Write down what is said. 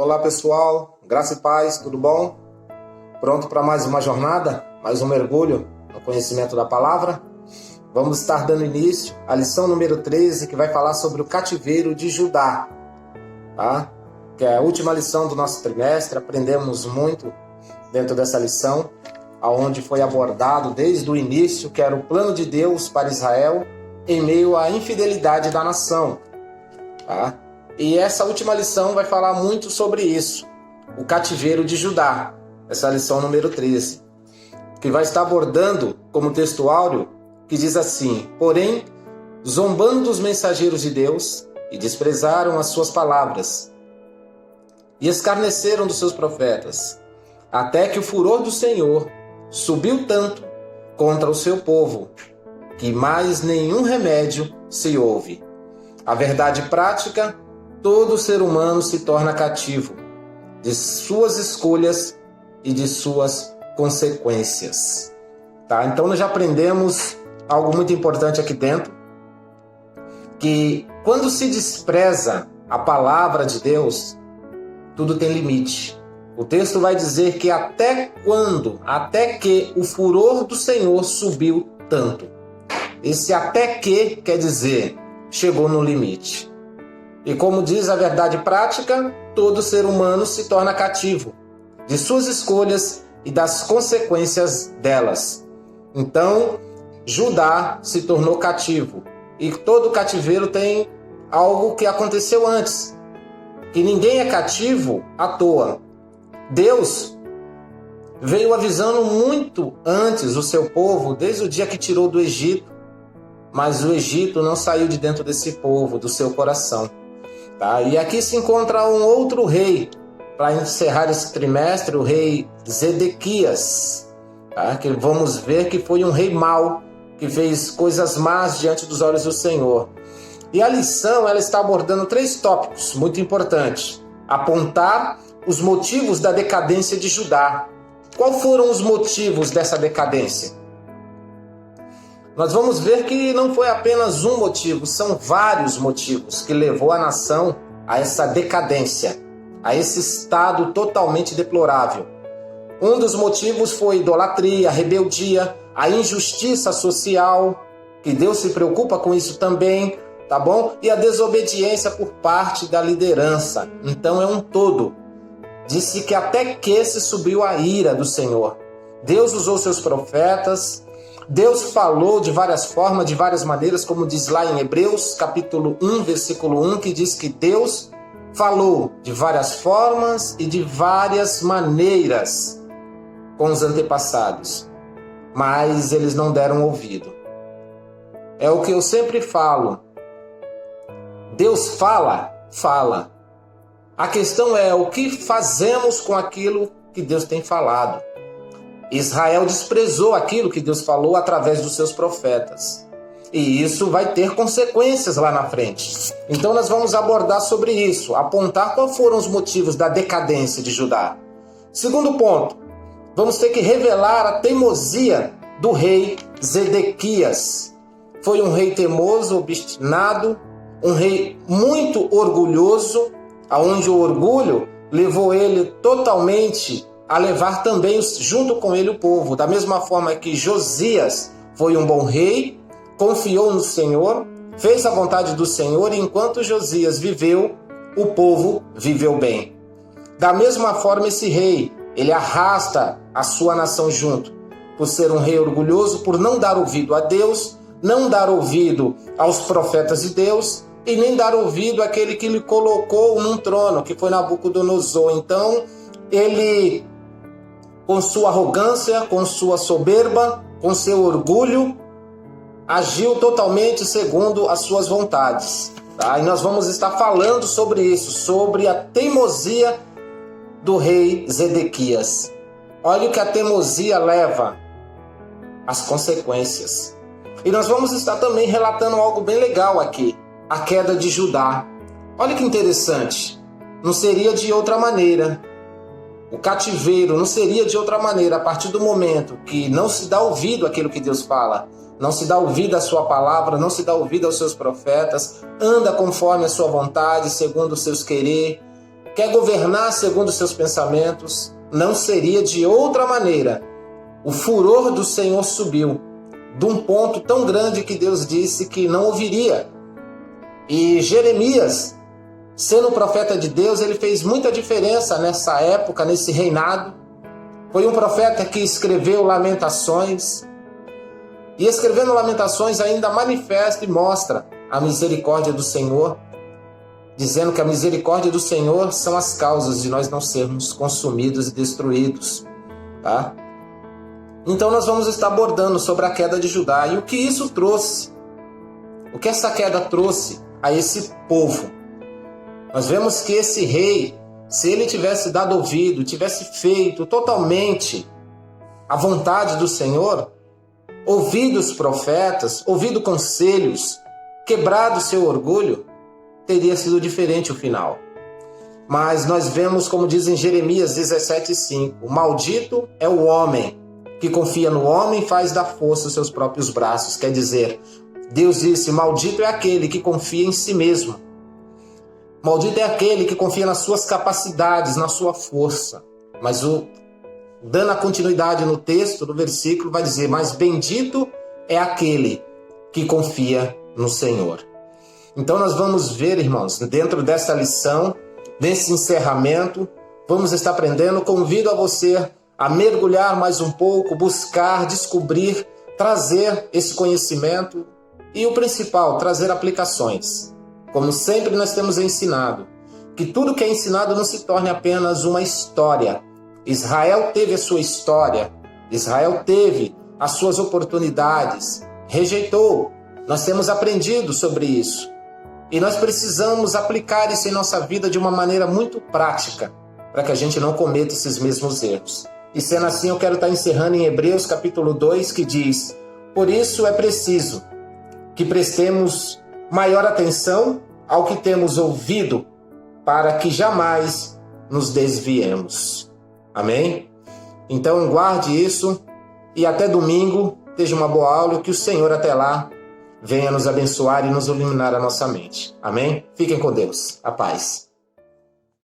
Olá pessoal, graça e paz, tudo bom? Pronto para mais uma jornada, mais um mergulho no conhecimento da palavra? Vamos estar dando início à lição número 13, que vai falar sobre o cativeiro de Judá, tá? Que é a última lição do nosso trimestre. Aprendemos muito dentro dessa lição, onde foi abordado desde o início que era o plano de Deus para Israel em meio à infidelidade da nação, tá? E essa última lição vai falar muito sobre isso, o cativeiro de Judá, essa lição número 13, que vai estar abordando como texto áureo, que diz assim: porém, zombando dos mensageiros de Deus, e desprezaram as suas palavras, e escarneceram dos seus profetas, até que o furor do Senhor subiu tanto contra o seu povo, que mais nenhum remédio se ouve. A verdade prática: todo ser humano se torna cativo de suas escolhas e de suas consequências. Tá? Então nós já aprendemos algo muito importante aqui dentro, que quando se despreza a palavra de Deus, tudo tem limite. O texto vai dizer que até que o furor do Senhor subiu tanto. Esse até que quer dizer, chegou no limite. E como diz a verdade prática, todo ser humano se torna cativo de suas escolhas e das consequências delas. Então, Judá se tornou cativo. E todo cativeiro tem algo que aconteceu antes. Que ninguém é cativo à toa. Deus veio avisando muito antes o seu povo, desde o dia que tirou do Egito. Mas o Egito não saiu de dentro desse povo, do seu coração. Tá? E aqui se encontra um outro rei, para encerrar esse trimestre, o rei Zedequias, tá? Que vamos ver que foi um rei mau, que fez coisas más diante dos olhos do Senhor. E a lição ela está abordando 3 tópicos muito importantes. Apontar os motivos da decadência de Judá. Quais foram os motivos dessa decadência? Nós vamos ver que não foi apenas um motivo, são vários motivos que levou a nação a essa decadência, a esse estado totalmente deplorável. Um dos motivos foi a idolatria, a rebeldia, a injustiça social, que Deus se preocupa com isso também, tá bom? E a desobediência por parte da liderança. Então é um todo. Disse que até que se subiu a ira do Senhor. Deus usou seus profetas, Deus falou de várias formas, de várias maneiras, como diz lá em Hebreus, capítulo 1, versículo 1, que diz que Deus falou de várias formas e de várias maneiras com os antepassados, mas eles não deram ouvido. É o que eu sempre falo. Deus fala. A questão é o que fazemos com aquilo que Deus tem falado. Israel desprezou aquilo que Deus falou através dos seus profetas. E isso vai ter consequências lá na frente. Então nós vamos abordar sobre isso, apontar quais foram os motivos da decadência de Judá. Segundo ponto, vamos ter que revelar a teimosia do rei Zedequias. Foi um rei teimoso, obstinado, um rei muito orgulhoso, aonde o orgulho levou ele totalmente a levar também junto com ele o povo. Da mesma forma que Josias foi um bom rei, confiou no Senhor, fez a vontade do Senhor, e enquanto Josias viveu, o povo viveu bem. Da mesma forma esse rei, ele arrasta a sua nação junto, por ser um rei orgulhoso, por não dar ouvido a Deus, não dar ouvido aos profetas de Deus, e nem dar ouvido àquele que lhe colocou num trono, que foi Nabucodonosor. Então, ele, com sua arrogância, com sua soberba, com seu orgulho, agiu totalmente segundo as suas vontades. Tá? E nós vamos estar falando sobre isso, sobre a teimosia do rei Zedequias. Olha o que a teimosia leva, as consequências. E nós vamos estar também relatando algo bem legal aqui, a queda de Judá. Olha que interessante, não seria de outra maneira. O cativeiro não seria de outra maneira a partir do momento que não se dá ouvido àquilo que Deus fala, não se dá ouvido à sua palavra, não se dá ouvido aos seus profetas, anda conforme a sua vontade, segundo os seus querer, quer governar segundo os seus pensamentos, não seria de outra maneira. O furor do Senhor subiu de um ponto tão grande que Deus disse que não ouviria. E Jeremias, sendo profeta de Deus, ele fez muita diferença nessa época, nesse reinado. Foi um profeta que escreveu Lamentações. E escrevendo Lamentações ainda manifesta e mostra a misericórdia do Senhor, dizendo que a misericórdia do Senhor são as causas de nós não sermos consumidos e destruídos. Tá? Então nós vamos estar abordando sobre a queda de Judá e o que isso trouxe. O que essa queda trouxe a esse povo. Nós vemos que esse rei, se ele tivesse dado ouvido, tivesse feito totalmente a vontade do Senhor, ouvido os profetas, ouvido conselhos, quebrado seu orgulho, teria sido diferente o final. Mas nós vemos, como diz em Jeremias 17,5, maldito é o homem que confia no homem e faz da força os seus próprios braços. Quer dizer, Deus disse, maldito é aquele que confia em si mesmo. Maldito é aquele que confia nas suas capacidades, na sua força. Mas dando a continuidade no texto, no versículo, vai dizer, mas bendito é aquele que confia no Senhor. Então nós vamos ver, irmãos, dentro dessa lição, desse encerramento, vamos estar aprendendo. Convido a você a mergulhar mais um pouco, buscar, descobrir, trazer esse conhecimento e o principal, trazer aplicações. Como sempre nós temos ensinado, que tudo que é ensinado não se torne apenas uma história. Israel teve a sua história, Israel teve as suas oportunidades, rejeitou. Nós temos aprendido sobre isso. E nós precisamos aplicar isso em nossa vida de uma maneira muito prática, para que a gente não cometa esses mesmos erros. E sendo assim, eu quero estar encerrando em Hebreus capítulo 2, que diz, por isso é preciso que prestemos maior atenção ao que temos ouvido, para que jamais nos desviemos. Amém? Então guarde isso e até domingo, esteja uma boa aula e que o Senhor até lá venha nos abençoar e nos iluminar a nossa mente. Amém? Fiquem com Deus. A paz.